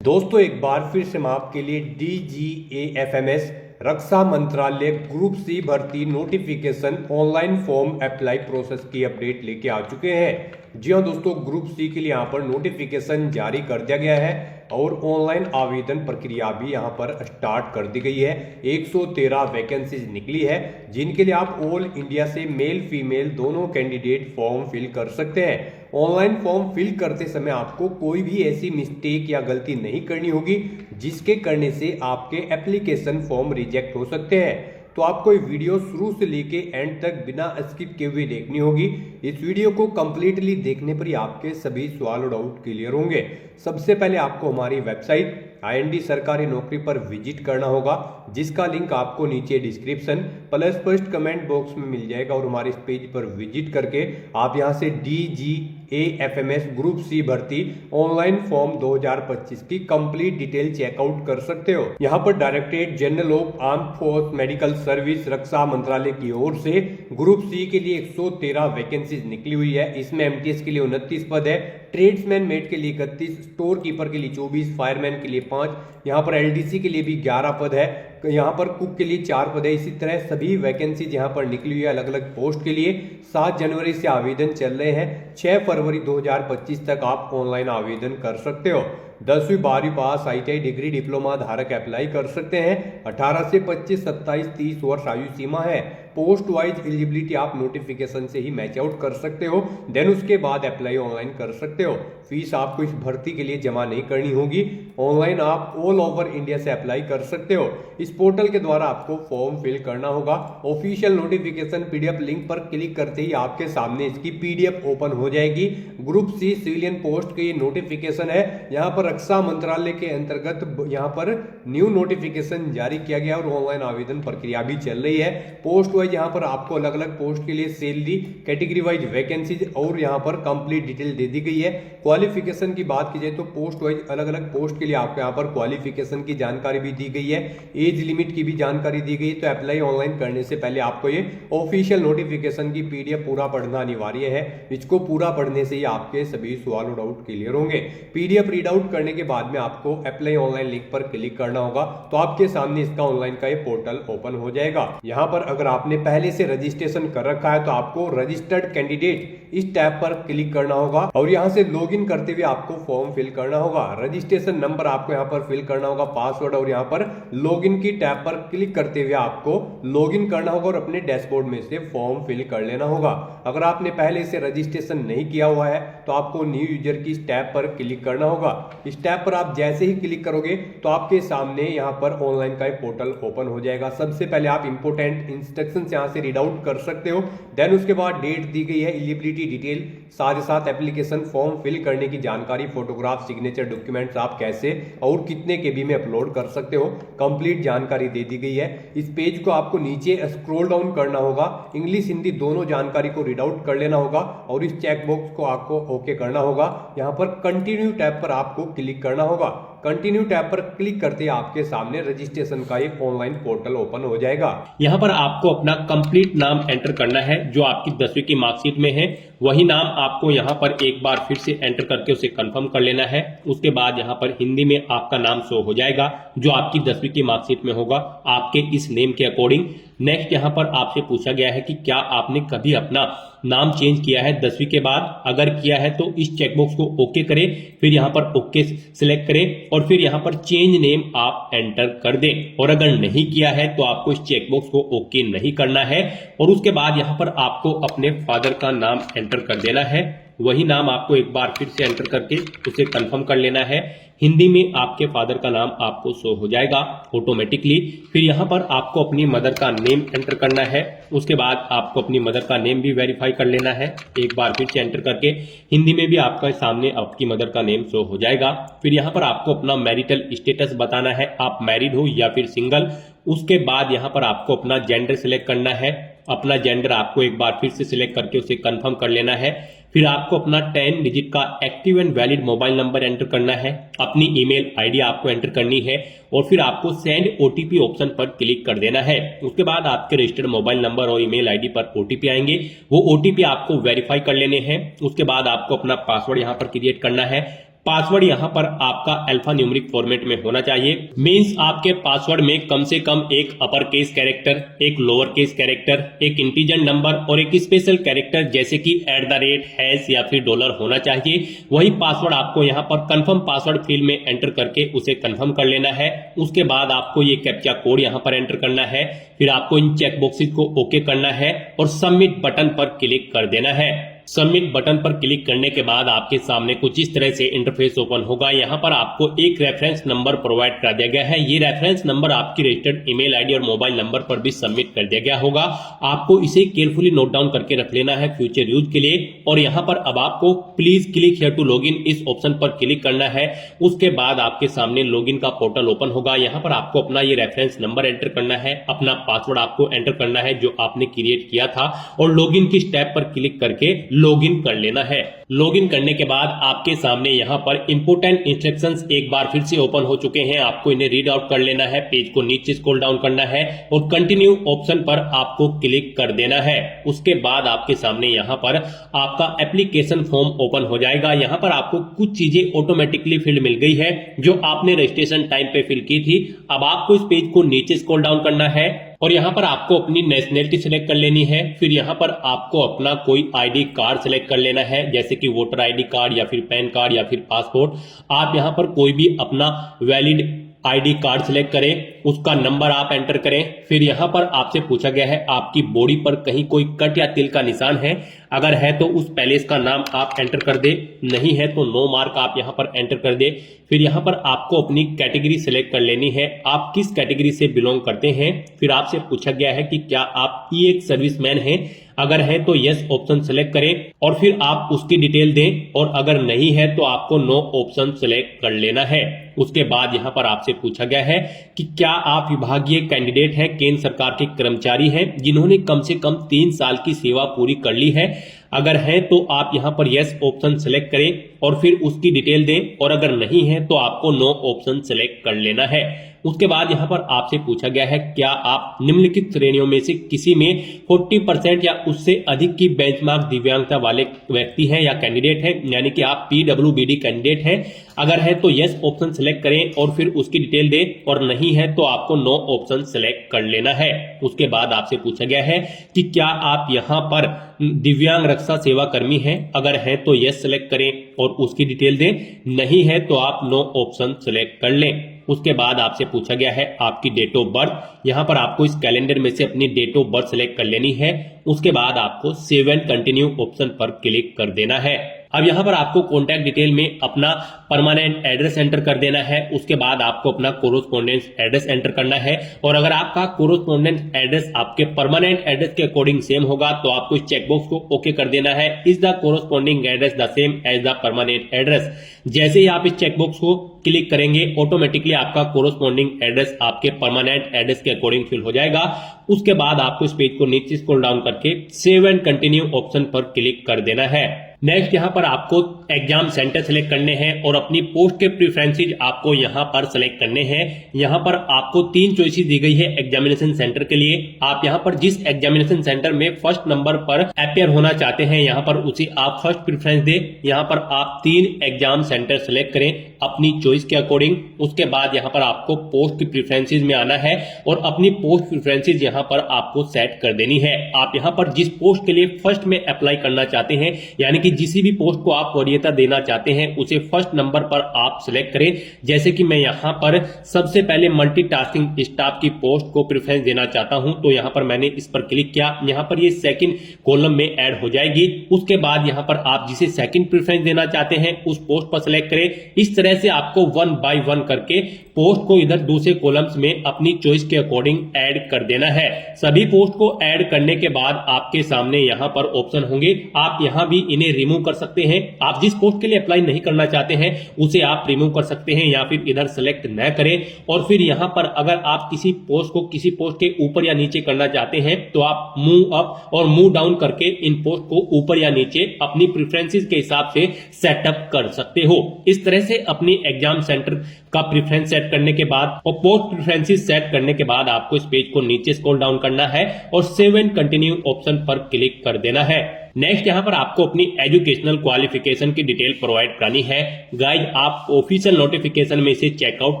दोस्तों एक बार फिर से मैं आपके लिए DGAFMS रक्षा मंत्रालय ग्रुप सी भर्ती notification online form apply process की अपडेट लेके आ चुके हैं। जी हाँ दोस्तों, ग्रुप सी के लिए यहाँ पर नोटिफिकेशन जारी कर दिया गया है और ऑनलाइन आवेदन प्रक्रिया भी यहाँ पर स्टार्ट कर दी गई है। 113 वैकेंसीज निकली है जिनके लिए आप ऑल इंडिया से मेल फीमेल दोनों कैंडिडेट फॉर्म फिल कर सकते हैं। ऑनलाइन फॉर्म फिल करते समय आपको कोई भी ऐसी मिस्टेक या गलती नहीं करनी होगी जिसके करने से आपके एप्लीकेशन फॉर्म रिजेक्ट हो सकते हैं। तो आपको ये वीडियो शुरू से लेके एंड तक बिना स्किप किए हुए देखनी होगी। इस वीडियो को कंप्लीटली देखने पर ही आपके सभी सवाल और डाउट क्लियर होंगे। सबसे पहले आपको हमारी वेबसाइट IND सरकारी नौकरी पर विजिट करना होगा, जिसका लिंक आपको नीचे description plus first comment box में मिल जाएगा। और हमारे इस पेज पर विजिट करके आप यहां से DGAFMS ग्रुप सी भर्ती ऑनलाइन फॉर्म 2025 की कंप्लीट डिटेल चेकआउट कर सकते हो। यहां पर directorate general of arm force medical service रक्षा मंत्रालय की ओर से ग्रुप सी के लिए 113 वैकेंसीज निकली हुई है। इसमें MTS के लिए 29 पद है, ट्रेड्समैन मेट के लिए 31, स्टोर कीपर के लिए 24, फायरमैन के लिए 5, यहाँ पर LDC के लिए भी 11 पद है, यहाँ पर कुक के लिए 4 पद है। इसी तरह सभी वैकेंसीज यहाँ पर निकली हुई है अलग अलग पोस्ट के लिए। 7 जनवरी से आवेदन चल रहे हैं, 6 फरवरी 2025 तक आप ऑनलाइन आवेदन कर सकते हो। 10वीं 12वीं पास ITI डिग्री डिप्लोमा धारक अप्लाई कर सकते हैं। 18 से 25, 27, 30 वर्ष आयु सीमा है। पोस्ट वाइज एलिजिबिलिटी आप नोटिफिकेशन से ही मैच आउट कर सकते हो, देन उसके बाद अप्लाई ऑनलाइन कर सकते हो। फीस आपको इस भर्ती के लिए जमा नहीं करनी होगी। ऑनलाइन आप ऑल ओवर इंडिया से अप्लाई कर सकते हो। इस पोर्टल के द्वारा आपको फॉर्म फिल करना होगा। ऑफिशियल नोटिफिकेशन PDF लिंक पर क्लिक करते ही आपके सामने इसकी PDF ओपन हो जाएगी। ग्रुप सी सिविलियन पोस्ट के ये नोटिफिकेशन है। यहाँ पर रक्षा मंत्रालय के अंतर्गत यहाँ पर न्यू नोटिफिकेशन जारी किया गया और ऑनलाइन आवेदन प्रक्रिया भी चल रही है। पोस्ट वाइज यहाँ पर आपको अलग अलग पोस्ट के लिए सैलरी, कैटेगरी वाइज वैकेंसीज और यहाँ पर कंप्लीट डिटेल दे दी गई है। क्वालिफिकेशन की बात की जाए तो पोस्ट वाइज अलग अलग पोस्ट के लिए आपको यहाँ पर क्वालिफिकेशन की जानकारी भी दी गई है, एज लिमिट की भी जानकारी दी गई है। तो अप्लाई ऑनलाइन करने से पहले आपको ये ऑफिशियल नोटिफिकेशन की PDF पूरा पढ़ना अनिवार्य है। इसको पूरा पढ़ने से ही आपके सभी सवाल और डाउट क्लियर होंगे। PDF रीड आउट करने के बाद में आपको अप्लाई ऑनलाइन लिंक पर क्लिक करना होगा, तो आपके सामने इसका ऑनलाइन का ये पोर्टल ओपन हो जाएगा। यहाँ पर अगर आपने पहले से रजिस्ट्रेशन कर रखा है तो आपको रजिस्टर्ड कैंडिडेट इस टैब पर क्लिक करना होगा और यहाँ से लॉगिन करते हुए आपको फॉर्म फिल करना होगा। रजिस्ट्रेशन नंबर आपको यहाँ पर फिल करना होगा, पासवर्ड, और यहाँ पर लॉगिन की टैब पर क्लिक करते हुए आपको लॉगिन करना होगा और अपने डैशबोर्ड में से फॉर्म फिल कर लेना होगा। अगर आपने पहले से रजिस्ट्रेशन नहीं किया हुआ है तो आपको न्यू यूजर की इस टैब पर क्लिक करना होगा। इस टैब पर आप जैसे ही क्लिक करोगे तो आपके सामने यहाँ पर ऑनलाइन का पोर्टल ओपन हो जाएगा। सबसे पहले आप इंपोर्टेंट इंस्ट्रक्शन यहाँ से रीड आउट कर सकते हो, देन उसके बाद डेट दी गई है, एलिजिबिलिटी डिटेल, साथ ही साथ एप्लीकेशन फॉर्म फिल करने की जानकारी, फोटोग्राफ, सिग्नेचर, डॉक्यूमेंट्स आप कैसे और कितने KB में अपलोड कर सकते हो, कंप्लीट जानकारी दे दी गई है। इस पेज को आपको नीचे स्क्रॉल डाउन करना होगा, इंग्लिश हिंदी दोनों जानकारी को रीड आउट कर लेना होगा और इस चेक बॉक्स को आपको ओके करना होगा। यहाँ पर कंटिन्यू टैब पर आपको क्लिक करना होगा। कंटिन्यू टैब पर क्लिक करते आपके सामने रजिस्ट्रेशन का एक ऑनलाइन पोर्टल ओपन हो जाएगा। यहाँ पर आपको अपना कंप्लीट नाम एंटर करना है, जो आपकी 10वीं की मार्कशीट में है वही नाम आपको यहाँ पर एक बार फिर से एंटर करके उसे कंफर्म कर लेना है। उसके बाद यहाँ पर हिंदी में आपका नाम शो हो जाएगा जो आपकी 10वीं की मार्कशीट में होगा आपके इस नेम के अकॉर्डिंग। नेक्स्ट यहाँ पर आपसे पूछा गया है कि क्या आपने कभी अपना नाम चेंज किया है 10वीं के बाद। अगर किया है तो इस चेकबॉक्स को ओके करें, फिर यहाँ पर ओके सिलेक्ट करें और फिर यहाँ पर चेंज नेम आप एंटर कर दें। और अगर नहीं किया है तो आपको इस चेकबॉक्स को ओके नहीं करना है और उसके बाद यहाँ पर आपको अपने फादर का नाम एंटर कर देना है। वही नाम आपको एक बार फिर से एंटर करके उसे कंफर्म कर लेना है। हिंदी में आपके फादर का नाम आपको शो हो जाएगा ऑटोमेटिकली। फिर यहाँ पर आपको अपनी मदर का नेम एंटर करना है। उसके बाद आपको अपनी मदर का नेम भी वेरीफाई कर लेना है एक बार फिर से एंटर करके। हिंदी में भी आपका सामने आपकी मदर का नेम शो हो जाएगा। फिर यहाँ पर आपको अपना मैरिटल स्टेटस बताना है, आप मैरिड हो या फिर सिंगल। उसके बाद यहाँ पर आपको अपना जेंडर सिलेक्ट करना है। अपना जेंडर आपको एक बार फिर से सिलेक्ट करके उसे कंफर्म कर लेना है। फिर आपको अपना 10 डिजिट का active and valid mobile number enter करना है। अपनी ईमेल आईडी आपको एंटर करनी है और फिर आपको सेंड OTP ऑप्शन पर क्लिक कर देना है। उसके बाद आपके रजिस्टर्ड मोबाइल नंबर और ईमेल आईडी पर OTP आएंगे, वो OTP आपको वेरीफाई कर लेने हैं। उसके बाद आपको अपना पासवर्ड यहाँ पर क्रिएट करना है। पासवर्ड यहाँ पर आपका अल्फा न्यूमेरिक फॉर्मेट में होना चाहिए। मींस आपके पासवर्ड में कम से कम एक अपर केस कैरेक्टर, एक लोअर केस कैरेक्टर, एक इंटीजर नंबर और एक स्पेशल कैरेक्टर जैसे कि @ या फिर डॉलर होना चाहिए। वही पासवर्ड आपको यहाँ पर कंफर्म पासवर्ड फील्ड में एंटर करके उसे कंफर्म कर लेना है। उसके बाद आपको ये कैप्चा कोड यहाँ पर एंटर करना है। फिर आपको इन चेक बॉक्सेस को ओके करना है और सबमिट बटन पर क्लिक कर देना है। सबमिट बटन पर क्लिक करने के बाद आपके सामने कुछ इस तरह से इंटरफेस ओपन होगा। यहाँ पर आपको एक रेफरेंस नंबर प्रोवाइड कर दिया गया है। ये रेफरेंस नंबर आपकी रजिस्टर्ड ईमेल आईडी और मोबाइल नंबर पर भी सबमिट कर दिया गया होगा। आपको इसे केयरफुली नोट डाउन करके रख लेना है फ्यूचर यूज के लिए। और यहाँ पर अब आपको please click here to login इस ऑप्शन पर क्लिक करना है। उसके बाद आपके सामने लॉगिन का पोर्टल ओपन होगा। यहाँ पर आपको अपना ये रेफरेंस नंबर एंटर करना है, अपना पासवर्ड आपको एंटर करना है जो आपने क्रिएट किया था और लॉगिन की स्टेप पर क्लिक करके लॉगिन कर लेना है। लॉगिन करने के बाद आपके सामने यहाँ पर इंपोर्टेंट इंस्ट्रक्शंस एक बार फिर से ओपन हो चुके हैं। आपको इन्हें रीड आउट कर लेना है। पेज को नीचे स्क्रॉल डाउन करना है और कंटिन्यू ऑप्शन पर आपको क्लिक कर देना है। उसके बाद आपके सामने यहाँ पर आपका एप्लीकेशन फॉर्म ओपन हो जाएगा। यहाँ पर आपको कुछ चीजें ऑटोमेटिकली फिल मिल गई है जो आपने रजिस्ट्रेशन टाइम पे फिल की थी। अब आपको इस पेज को नीचे स्क्रॉल डाउन करना है और यहाँ पर आपको अपनी नेशनैलिटी सिलेक्ट कर लेनी है। फिर यहाँ पर आपको अपना कोई आईडी कार्ड सिलेक्ट कर लेना है जैसे कि वोटर आईडी कार्ड या फिर पैन कार्ड या फिर पासपोर्ट। आप यहाँ पर कोई भी अपना वैलिड आईडी कार्ड सिलेक्ट करें, उसका नंबर आप एंटर करें। फिर यहाँ पर आपसे पूछा गया है आपकी बॉडी पर कहीं कोई कट या तिल का निशान है, अगर है तो उस पैलेस का नाम आप एंटर कर दे, नहीं है तो नो मार्क आप यहाँ पर एंटर कर दे। फिर यहाँ पर आपको अपनी कैटेगरी सिलेक्ट कर लेनी है, आप किस कैटेगरी से बिलोंग करते हैं। फिर आपसे पूछा गया है कि क्या आप एक सर्विसमैन हैं, अगर है तो यस ऑप्शन सेलेक्ट करें और फिर आप उसकी डिटेल दें और अगर नहीं है तो आपको नो ऑप्शन सेलेक्ट कर लेना है। उसके बाद यहाँ पर आपसे पूछा गया है कि क्या आप विभागीय कैंडिडेट हैं, केंद्र सरकार के कर्मचारी हैं जिन्होंने कम से कम 3 साल की सेवा पूरी कर ली है। अगर है तो आप यहाँ पर यस ऑप्शन सेलेक्ट करें और फिर उसकी डिटेल दें और अगर नहीं है तो आपको नो ऑप्शन सेलेक्ट कर लेना है। उसके बाद यहाँ पर आपसे पूछा गया है क्या आप निम्नलिखित श्रेणियों में से किसी में 40% या उससे अधिक की बेंचमार्क दिव्यांगता वाले व्यक्ति हैं या कैंडिडेट हैं, यानी कि आप PWBD कैंडिडेट हैं। अगर है तो यस ऑप्शन सेलेक्ट करें और फिर उसकी डिटेल दें और नहीं है तो आपको नो ऑप्शन सेलेक्ट कर लेना है। उसके बाद आपसे पूछा गया है कि क्या आप यहाँ पर दिव्यांग रक्षा सेवा कर्मी हैं, अगर है तो यस सेलेक्ट करें और उसकी डिटेल दें, नहीं है तो आप नो ऑप्शन सेलेक्ट कर लें। उसके बाद आपसे पूछा गया है आपकी डेट ऑफ बर्थ, यहाँ पर आपको इस कैलेंडर में से अपनी डेट ऑफ बर्थ सेलेक्ट कर लेनी है। उसके बाद आपको सेव एंड कंटिन्यू ऑप्शन पर क्लिक कर देना है। अब यहाँ पर आपको कॉन्टैक्ट डिटेल में अपना परमानेंट एड्रेस एंटर कर देना है। उसके बाद आपको अपना कोरोस्पोंडेंस एड्रेस एंटर करना है और अगर आपका कोरोस्पोंडेंस एड्रेस आपके परमानेंट एड्रेस के अकॉर्डिंग सेम होगा तो आपको इस चेकबॉक्स को ओके कर देना है। Is the corresponding address the same as the permanent address. जैसे ही आप इस चेकबॉक्स को क्लिक करेंगे ऑटोमेटिकली आपका कोरोस्पोंडिंग एड्रेस आपके परमानेंट एड्रेस के अकॉर्डिंग फिल हो जाएगा। उसके बाद आपको इस पेज को नीचे स्क्रॉल डाउन करके सेव एंड कंटिन्यू ऑप्शन पर क्लिक कर देना है। नेक्स्ट यहाँ पर आपको एग्जाम सेंटर सेलेक्ट करने हैं और अपनी पोस्ट के प्रेफरेंसेज आपको यहाँ पर सेलेक्ट करने हैं। यहाँ पर आपको 3 चॉइसेस दी गई है एग्जामिनेशन सेंटर के लिए। आप यहाँ पर जिस एग्जामिनेशन सेंटर में फर्स्ट नंबर पर अपेयर होना चाहते हैं यहाँ पर उसी आप फर्स्ट प्रेफरेंस दें। यहाँ पर आप 3 एग्जाम सेंटर सेलेक्ट करें अपनी चॉइस के अकॉर्डिंग। उसके बाद यहाँ पर आपको पोस्ट की प्रेफरेंसेज में आना है और अपनी पोस्ट प्रेफरेंसेज यहाँ पर आपको सेट कर देनी है। आप यहाँ पर जिस पोस्ट के लिए फर्स्ट में अप्लाई करना चाहते हैं, यानी कि जिस भी पोस्ट को आप वरीयता देना चाहते हैं उसे फर्स्ट नंबर पर आप सिलेक्ट करें। जैसे कि मैं यहाँ पर सबसे पहले मल्टीटास्किंग स्टाफ की पोस्ट को प्रेफरेंस देना चाहता हूं तो यहाँ पर मैंने इस पर क्लिक किया। यहाँ पर ये सेकंड कॉलम में ऐड हो जाएगी। उसके बाद यहाँ पर आप जिसे सेकंड प्रेफरेंस देना चाहते हैं उस पोस्ट पर सिलेक्ट करें। इस तरह से आपको 1 बाय 1 करके पोस्ट को इधर दूसरे कॉलम्स में अपनी चॉइस के अकॉर्डिंग ऐड कर देना है। सभी पोस्ट को ऐड करने के बाद आपके सामने यहाँ पर ऑप्शन होंगे, आप यहाँ भी इन्हें रिमूव कर सकते हैं। आप जिस पोस्ट के लिए अप्लाई नहीं करना चाहते हैं उसे आप रिमूव कर सकते हैं या फिर इधर सेलेक्ट न करें। और फिर यहाँ पर अगर आप किसी पोस्ट को किसी पोस्ट के ऊपर या नीचे करना चाहते हैं तो आप मूव अप और मूव डाउन करके इन पोस्ट को ऊपर या नीचे अपनी प्रेफरेंसेस के हिसाब से सेटअप कर सकते हो। इस तरह से अपनी एग्जाम सेंटर का प्रेफरेंस सेट करने के बाद और पोस्ट प्रेफरेंसेस सेट करने के बाद आपको इस पेज को नीचे स्क्रॉल डाउन करना है और सेव एंड कंटिन्यू ऑप्शन पर क्लिक कर देना है। नेक्स्ट यहाँ पर आपको अपनी एजुकेशनल क्वालिफिकेशन की डिटेल प्रोवाइड करानी है। गाइज आप ऑफिशियल नोटिफिकेशन में से चेकआउट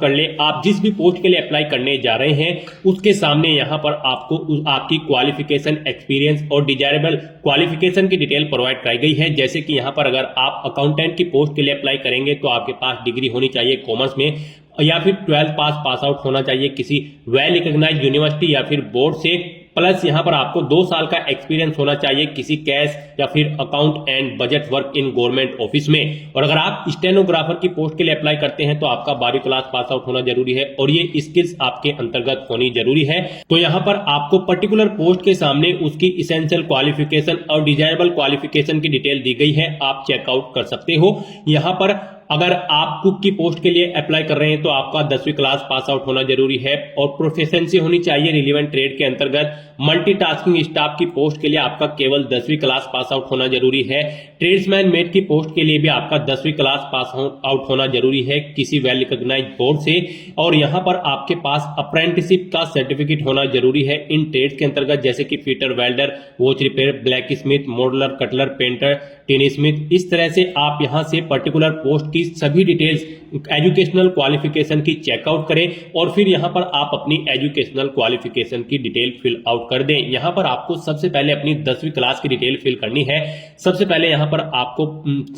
कर ले। आप जिस भी पोस्ट के लिए अप्लाई करने जा रहे हैं उसके सामने यहाँ पर आपको आपकी क्वालिफिकेशन, एक्सपीरियंस और डिजायरेबल क्वालिफिकेशन की डिटेल प्रोवाइड कराई गई है। जैसे कि यहाँ पर अगर आप अकाउंटेंट की पोस्ट के लिए अप्लाई करेंगे तो आपके पास डिग्री होनी चाहिए कॉमर्स में, या फिर 12th पास आउट होना चाहिए किसी वेल रिकॉग्नाइज्ड यूनिवर्सिटी या फिर बोर्ड से, प्लस यहाँ पर आपको 2 साल का एक्सपीरियंस होना चाहिए किसी कैश या फिर account and budget work in government office में। और अगर आप स्टेनोग्राफर की पोस्ट के लिए अप्लाई करते हैं तो आपका 12वीं क्लास पास आउट होना जरूरी है और ये स्किल्स आपके अंतर्गत होनी जरूरी है। तो यहाँ पर आपको पर्टिकुलर पोस्ट के सामने उसकी इसेंशियल क्वालिफिकेशन और डिजायरेबल क्वालिफिकेशन की डिटेल दी गई है, आप चेकआउट कर सकते हो। यहाँ पर अगर आप कुक की पोस्ट के लिए अप्लाई कर रहे हैं तो आपका 10वीं क्लास पास आउट होना जरूरी है और प्रोफिशिएंसी होनी चाहिए रिलेवेंट ट्रेड के अंतर्गत। मल्टीटास्किंग स्टाफ की पोस्ट के लिए आपका केवल 10वीं क्लास पास आउट होना जरूरी है। ट्रेड्समैन मेट की पोस्ट के लिए भी आपका 10वीं क्लास पास आउट होना जरूरी है किसी वेल रिकॉग्नाइज्ड बोर्ड से। और यहाँ पर आपके पास अप्रेंटिसशिप का सर्टिफिकेट होना जरूरी है इन ट्रेड्स के अंतर्गत, जैसे कि fitter, welder, watch repair, blacksmith, modeller, cutler, painter, tinsmith. इस तरह से आप यहाँ से पर्टिकुलर पोस्ट की सभी डिटेल्स एजुकेशनल क्वालिफिकेशन की चेकआउट करें और फिर यहाँ पर आप अपनी एजुकेशनल क्वालिफिकेशन की डिटेल फिल आउट कर दें। यहाँ पर आपको सबसे पहले अपनी 10वीं क्लास की डिटेल फिल करनी है। सबसे पहले यहाँ पर आपको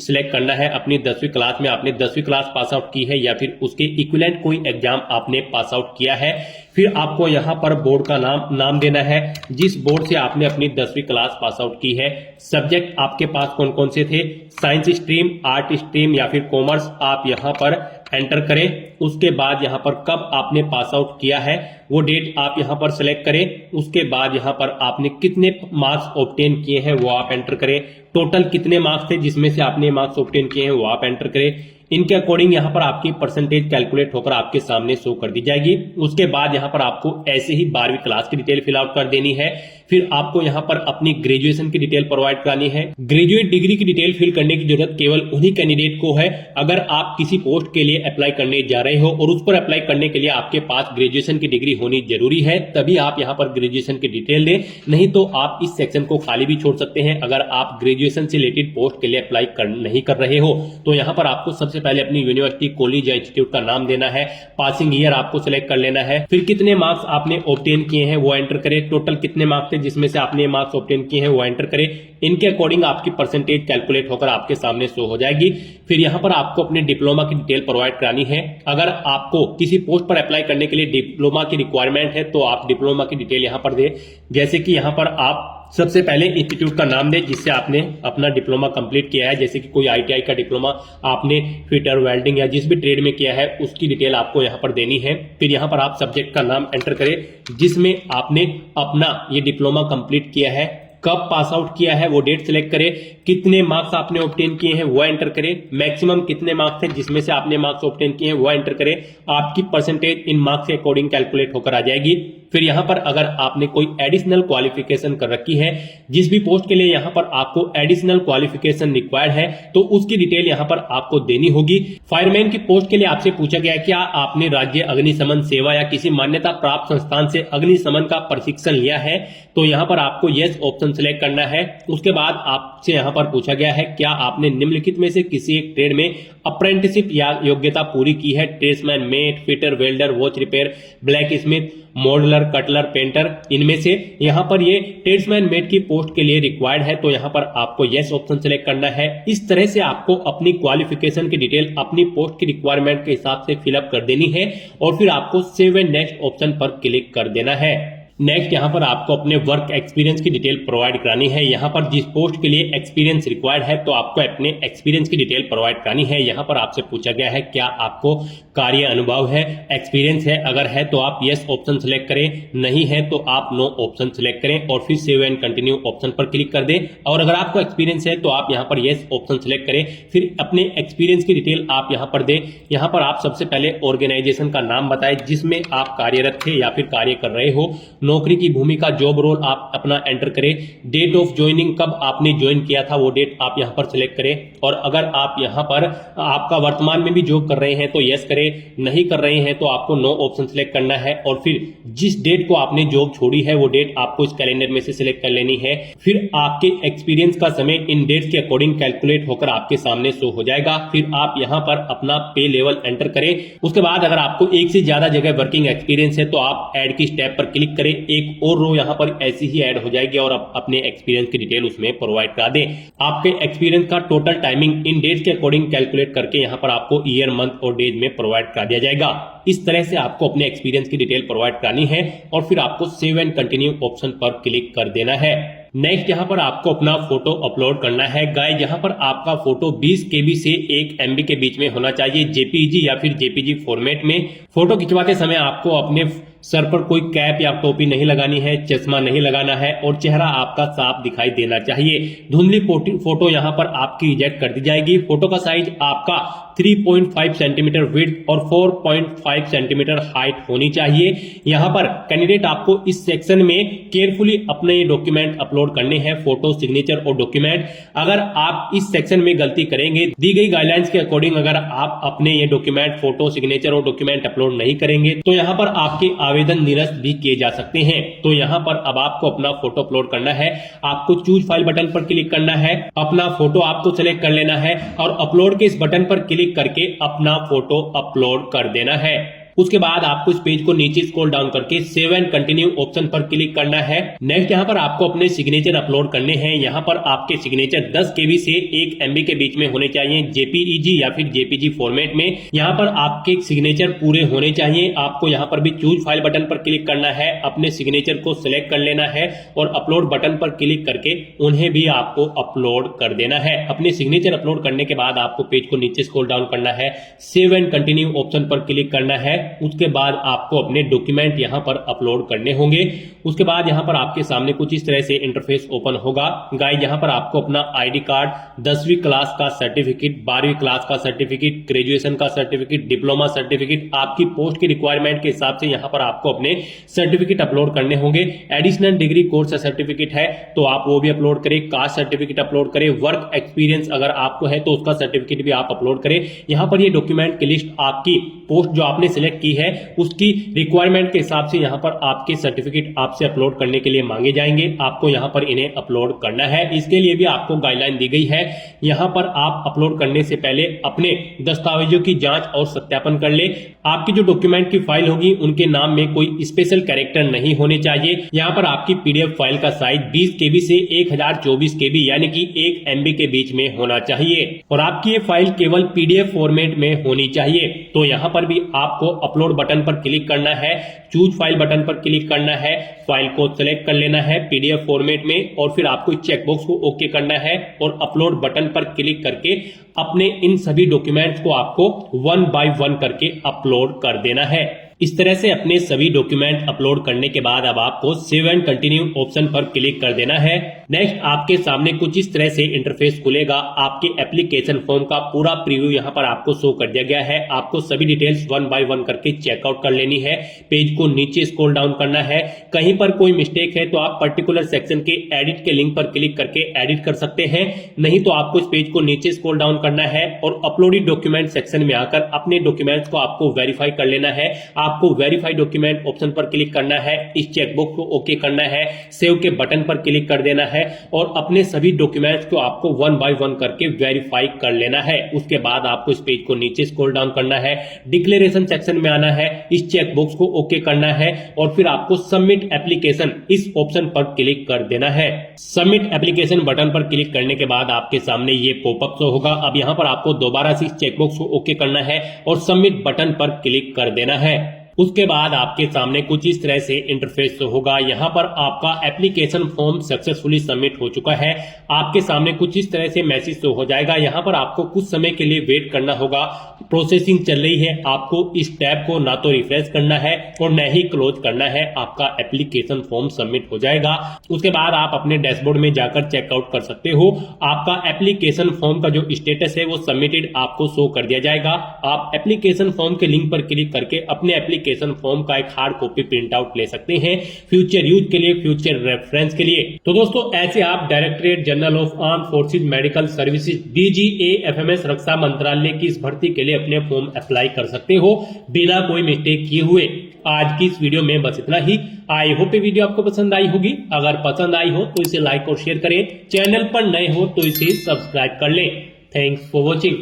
सिलेक्ट करना है अपनी 10वीं क्लास में आपने 10वीं क्लास पास आउट की है या फिर उसके इक्विवेलेंट कोई एग्जाम आपने पास आउट किया है। फिर आपको यहाँ पर बोर्ड का नाम देना है जिस बोर्ड से आपने अपनी 10वीं क्लास पास आउट की है। सब्जेक्ट आपके पास कौन कौन से थे, साइंस स्ट्रीम, आर्ट स्ट्रीम या फिर कॉमर्स, आप यहाँ पर एंटर करें। उसके बाद यहाँ पर कब आपने पास आउट किया है वो डेट आप यहाँ पर सिलेक्ट करें। उसके बाद यहाँ पर आपने कितने मार्क्स ऑब्टेन किए हैं वो आप एंटर करें। टोटल कितने मार्क्स थे जिसमें से आपने मार्क्स ऑब्टेन किए हैं वो आप एंटर करें। इनके अकॉर्डिंग यहाँ पर आपकी परसेंटेज कैलकुलेट होकर आपके सामने शो कर दी जाएगी। उसके बाद यहाँ पर आपको ऐसे ही 12वीं क्लास की डिटेल फिल आउट कर देनी है। फिर आपको यहाँ पर अपनी ग्रेजुएशन की डिटेल प्रोवाइड करानी है। ग्रेजुएट डिग्री की डिटेल फिल करने की जरूरत केवल उन्हीं कैंडिडेट को है अगर आप किसी पोस्ट के लिए अप्लाई करने जा रहे हो और उस पर अप्लाई करने के लिए आपके पास ग्रेजुएशन की डिग्री होनी जरूरी है, तभी आप यहाँ पर ग्रेजुएशन की डिटेल दें। नहीं तो आप इस सेक्शन को खाली भी छोड़ सकते हैं। अगर आप ग्रेजुएशन से रिलेटेड पोस्ट के लिए अप्लाई नहीं कर रहे हो तो यहाँ पर आपको सबसे पहले अपनी यूनिवर्सिटी, कॉलेज या इंस्टीट्यूट का नाम देना है। पासिंग ईयर आपको सिलेक्ट कर लेना है। फिर कितने मार्क्स आपने ऑब्टेन किए हैं वो एंटर करें। टोटल कितने मार्क्स थे जिसमें से आपने मार्क्स ऑब्टेन किए हैं वो एंटर करें। इनके अकॉर्डिंग आपकी परसेंटेज कैलकुलेट होकर आपके सामने शो हो जाएगी। फिर यहाँ पर आपको अपने डिप्लोमा की डिटेल प्रोवाइड करानी है। अगर आपको किसी पोस्ट पर अप्लाई करने के लिए डिप्लोमा की रिक्वायरमेंट है तो आप डिप्लोमा की डिटेल यहाँ पर दें। जैसे कि यहाँ पर आप सबसे पहले इंस्टीट्यूट का नाम दें जिससे आपने अपना डिप्लोमा कंप्लीट किया है। जैसे कि कोई आईटीआई का डिप्लोमा आपने फिटर, वेल्डिंग या जिस भी ट्रेड में किया है उसकी डिटेल आपको यहाँ पर देनी है। फिर यहाँ पर आप सब्जेक्ट का नाम एंटर करें जिसमें आपने अपना ये डिप्लोमा कंप्लीट किया है। कब पास आउट किया है वो डेट सिलेक्ट करें। कितने मार्क्स आपने ऑब्टेन किए हैं वो एंटर करें। मैक्सिमम कितने मार्क्स हैं जिसमें से आपने मार्क्स ऑब्टेन किए हैं वो एंटर करें। आपकी परसेंटेज इन मार्क्स के अकॉर्डिंग कैलकुलेट होकर आ जाएगी। फिर यहाँ पर अगर आपने कोई एडिशनल क्वालिफिकेशन कर रखी है, जिस भी पोस्ट के लिए यहाँ पर आपको एडिशनल क्वालिफिकेशन रिक्वायर्ड है तो उसकी डिटेल यहाँ पर आपको देनी होगी। फायरमैन की पोस्ट के लिए आपसे पूछा गया क्या आपने राज्य अग्निशमन सेवा या किसी मान्यता प्राप्त संस्थान से अग्निशमन का प्रशिक्षण लिया है, तो यहाँ पर आपको यस ऑप्शन सिलेक्ट करना है। उसके बाद आपसे यहाँ पर पूछा गया है क्या आपने निम्नलिखित में से किसी एक ट्रेड में अप्रेंटिसशिप या योग्यता पूरी की है। Tradesman, mate, fitter, welder, watch repair, blacksmith, modeller, cutler, painter, इनमें से यहाँ पर ये ट्रेड्समैन मेट की पोस्ट के लिए रिक्वायर्ड है तो यहाँ पर आपको यस ऑप्शन सेलेक्ट करना है। इस तरह से आपको अपनी क्वालिफिकेशन की डिटेल अपनी पोस्ट की रिक्वायरमेंट के हिसाब से फिलअप कर देनी है और फिर आपको सेव एंड नेक्स्ट ऑप्शन पर क्लिक कर देना है। नेक्स्ट यहाँ पर आपको अपने वर्क एक्सपीरियंस की डिटेल प्रोवाइड करानी है। यहाँ पर जिस पोस्ट के लिए एक्सपीरियंस रिक्वायर्ड है तो आपको अपने एक्सपीरियंस की डिटेल प्रोवाइड करानी है। यहाँ पर आपसे पूछा गया है क्या आपको कार्य अनुभव है, एक्सपीरियंस है। अगर है तो आप यस ऑप्शन सिलेक्ट करें, नहीं है तो आप नो ऑप्शन सिलेक्ट करें और फिर सेव एंड कंटिन्यू ऑप्शन पर क्लिक कर दें। और अगर आपको एक्सपीरियंस है तो आप यहाँ पर यस ऑप्शन सिलेक्ट करें, फिर अपने एक्सपीरियंस की डिटेल आप यहाँ पर दें। यहाँ पर आप सबसे पहले ऑर्गेनाइजेशन का नाम बताएं जिसमें आप कार्यरत थे या फिर कार्य कर रहे हो। नौकरी की भूमिका, जॉब रोल आप अपना एंटर करें। डेट ऑफ ज्वाइनिंग, कब आपने ज्वाइन किया था वो डेट आप यहाँ पर सिलेक्ट करें। और अगर आप यहाँ पर आपका वर्तमान में भी जॉब कर रहे हैं तो यस करें, नहीं कर रहे हैं तो आपको नो ऑप्शन सिलेक्ट करना है। और फिर जिस डेट को आपने जॉब छोड़ी है वो डेट आपको इस कैलेंडर में से सिलेक्ट कर लेनी है। फिर आपके एक्सपीरियंस का समय इन डेट्स के अकॉर्डिंग कैलकुलेट होकर आपके सामने शो हो जाएगा। फिर आप यहाँ पर अपना पे लेवल एंटर करें। उसके बाद अगर आपको एक से ज्यादा जगह वर्किंग एक्सपीरियंस है तो आप ऐड की स्टेप पर क्लिक करें। एक और रो यहाँ पर ऐसी ही ऐड हो जाएगी और आप अपने एक्सपीरियंस की डिटेल उसमें प्रोवाइड करा दें। आपके एक्सपीरियंस का टोटल टाइमिंग इन डेट्स के अकॉर्डिंग कैलकुलेट करके यहाँ पर आपको ईयर, मंथ और डेज में प्रोवाइड करा दिया जाएगा। इस तरह से आपको अपने एक्सपीरियंस की डिटेल प्रोवाइड करानी है और फिर आपको सेव एंड कंटिन्यू ऑप्शन पर क्लिक कर देना है। नेक्स्ट यहाँ पर आपको अपना फोटो अपलोड करना है। गाइस यहाँ पर आपका फोटो 20 KB से 1 MB के बीच में होना चाहिए, JPEG या फिर JPG फॉर्मेट में। फोटो खिंचवाते समय आपको अपने सर पर कोई कैप या टोपी नहीं लगानी है, चश्मा नहीं लगाना है और चेहरा आपका साफ दिखाई देना चाहिए। धुंधली फोटो यहाँ पर आपकी रिजेक्ट कर दी जाएगी। फोटो का साइज आपका 3.5 सेंटीमीटर विड्थ और 4.5 सेंटीमीटर हाइट होनी चाहिए। यहाँ पर कैंडिडेट आपको इस सेक्शन में केयरफुली अपने डॉक्यूमेंट अपलोड करने हैं, फोटो, सिग्नेचर और डॉक्यूमेंट। अगर आप इस सेक्शन में गलती करेंगे, दी गई गाइडलाइंस के अकॉर्डिंग अगर आप अपने ये डॉक्यूमेंट, फोटो, सिग्नेचर और डॉक्यूमेंट अपलोड नहीं करेंगे तो यहाँ पर आपके आवेदन निरस्त भी किए जा सकते हैं। तो यहाँ पर अब आपको अपना फोटो अपलोड करना है। आपको चूज फाइल बटन पर क्लिक करना है, अपना फोटो आपको सेलेक्ट कर लेना है और अपलोड के इस बटन पर क्लिक करके अपना फोटो अपलोड कर देना है। उसके बाद आपको इस पेज को नीचे स्क्रॉल डाउन करके सेव एंड कंटिन्यू ऑप्शन पर क्लिक करना है। नेक्स्ट यहाँ पर आपको अपने सिग्नेचर अपलोड करने हैं। यहाँ पर आपके सिग्नेचर 10 KB से 1 MB के बीच में होने चाहिए, JPEG या फिर JPG फॉर्मेट में। यहाँ पर आपके सिग्नेचर पूरे होने चाहिए। आपको यहाँ पर भी चूज फाइल बटन पर क्लिक करना है, अपने सिग्नेचर को सिलेक्ट कर लेना है और अपलोड बटन पर क्लिक करके उन्हें भी आपको अपलोड कर देना है। अपने सिग्नेचर अपलोड करने के बाद आपको पेज को नीचे स्क्रॉल डाउन करना है, सेव एंड कंटिन्यू ऑप्शन पर क्लिक करना है। उसके बाद आपको अपने डॉक्यूमेंट यहां पर अपलोड करने होंगे। उसके बाद यहां पर आपके सामने कुछ इस तरह से इंटरफेस ओपन होगा। गाइस यहां पर आपको अपना आईडी कार्ड, 10वीं क्लास का सर्टिफिकेट, 12वीं क्लास का सर्टिफिकेट, ग्रेजुएशन का सर्टिफिकेट, डिप्लोमा सर्टिफिकेट, आपकी पोस्ट की रिक्वायरमेंट के हिसाब से यहां पर आपको अपने सर्टिफिकेट अपलोड करने होंगे। एडिशनल डिग्री कोर्स सर्टिफिकेट है तो आप वो भी अपलोड करें, कास्ट सर्टिफिकेट अपलोड करें, वर्क एक्सपीरियंस अगर आपको है तो उसका सर्टिफिकेट भी आप अपलोड करें। यहां पर ये डॉक्यूमेंट की लिस्ट आपकी पोस्ट जो आपने सिलेक्ट की है उसकी रिक्वायरमेंट के हिसाब से यहां पर आपके सर्टिफिकेट आपसे अपलोड करने के लिए मांगे जाएंगे। आपको यहां पर इन्हें अपलोड करना है। इसके लिए भी आपको गाइडलाइन दी गई है। यहां पर आप अपलोड करने से पहले अपने दस्तावेजों की जांच और सत्यापन कर ले। आपकी जो डॉक्यूमेंट की फाइल होगी उनके नाम में कोई स्पेशल कैरेक्टर नहीं होने चाहिए। यहां पर आपकी PDF फाइल का साइज 20 KB से 1024 KB यानी कि 1 MB के बीच में होना चाहिए और आपकी ये फाइल केवल PDF फॉर्मेट में होनी चाहिए। तो यहां पर भी आपको अपलोड बटन पर क्लिक करना है, चूज फाइल बटन पर क्लिक करना है, फाइल को सिलेक्ट कर लेना है PDF फॉर्मेट में और फिर आपको चेकबॉक्स को ओके करना है और अपलोड बटन पर क्लिक करके अपने इन सभी डॉक्यूमेंट्स को आपको 1 बाय 1 करके अपलोड कर देना है। इस तरह से अपने सभी डॉक्यूमेंट अपलोड करने के बाद अब आपको सेव एंड कंटिन्यू ऑप्शन पर क्लिक कर देना है। नेक्स्ट आपके सामने कुछ इस तरह से इंटरफेस खुलेगा। आपके एप्लीकेशन फॉर्म का पूरा प्रीव्यू यहाँ पर आपको शो कर दिया गया है। आपको सभी डिटेल्स 1 बाय 1 करके चेकआउट कर लेनी है। पेज को नीचे स्क्रॉल डाउन करना है। कहीं पर कोई मिस्टेक है तो आप पर्टिकुलर सेक्शन के एडिट के लिंक पर क्लिक करके एडिट कर सकते हैं, नहीं तो आपको इस पेज को नीचे स्क्रॉल डाउन करना है और अपलोडेड डॉक्यूमेंट सेक्शन में आकर अपने डॉक्यूमेंट्स को आपको वेरीफाई कर लेना है। आपको वेरीफाई डॉक्यूमेंट ऑप्शन पर क्लिक करना है, इस चेकबॉक्स को ओके करना है, सेव के बटन पर क्लिक कर देना है और अपने सभी डॉक्यूमेंट्स को आपको 1 बाय 1 करके वेरीफाई कर लेना है। उसके बाद आपको इस पेज को नीचे स्क्रॉल डाउन करना है, डिक्लेरेशन सेक्शन में आना है, इस चेकबॉक्स को ओके करना है और फिर आपको सबमिट एप्लीकेशन इस ऑप्शन पर क्लिक कर देना है। सबमिट एप्लीकेशन बटन पर क्लिक करने के बाद आपके सामने ये पॉपअप शो होगा। अब यहां पर आपको दोबारा से इस चेकबॉक्स को ओके करना है और सबमिट बटन पर क्लिक कर देना है। उसके बाद आपके सामने कुछ इस तरह से इंटरफेस होगा। यहाँ पर आपका एप्लीकेशन फॉर्म सक्सेसफुली सबमिट हो चुका है। आपके सामने कुछ इस तरह से मैसेज हो जाएगा। यहाँ पर आपको कुछ समय के लिए वेट करना होगा, प्रोसेसिंग चल रही है। आपको इस टैब को ना तो रिफ्रेश करना है और न ही क्लोज करना है, आपका एप्लीकेशन फॉर्म सबमिट हो जाएगा। उसके बाद आप अपने डैशबोर्ड में जाकर चेकआउट कर सकते हो। आपका एप्लीकेशन फॉर्म का जो स्टेटस है वो सबमिटेड आपको शो कर दिया जाएगा। आप एप्लीकेशन फॉर्म के लिंक पर क्लिक करके अपने एप्लीकेशन नोटिफिकेशन फॉर्म का एक हार्ड कॉपी प्रिंट आउट ले सकते हैं फ्यूचर यूज के लिए, फ्यूचर रेफरेंस के लिए। तो दोस्तों ऐसे आप directorate general of arm forces medical services DGAFMS रक्षा मंत्रालय की इस भर्ती के लिए अपने फॉर्म अप्लाई कर सकते हो बिना कोई मिस्टेक किए हुए। आज की इस वीडियो में बस इतना ही। आई होप ये वीडियो आपको पसंद आई होगी। अगर पसंद आई हो तो इसे लाइक और शेयर करें, चैनल पर नए हो तो इसे सब्सक्राइब कर लें। Thanks for watching.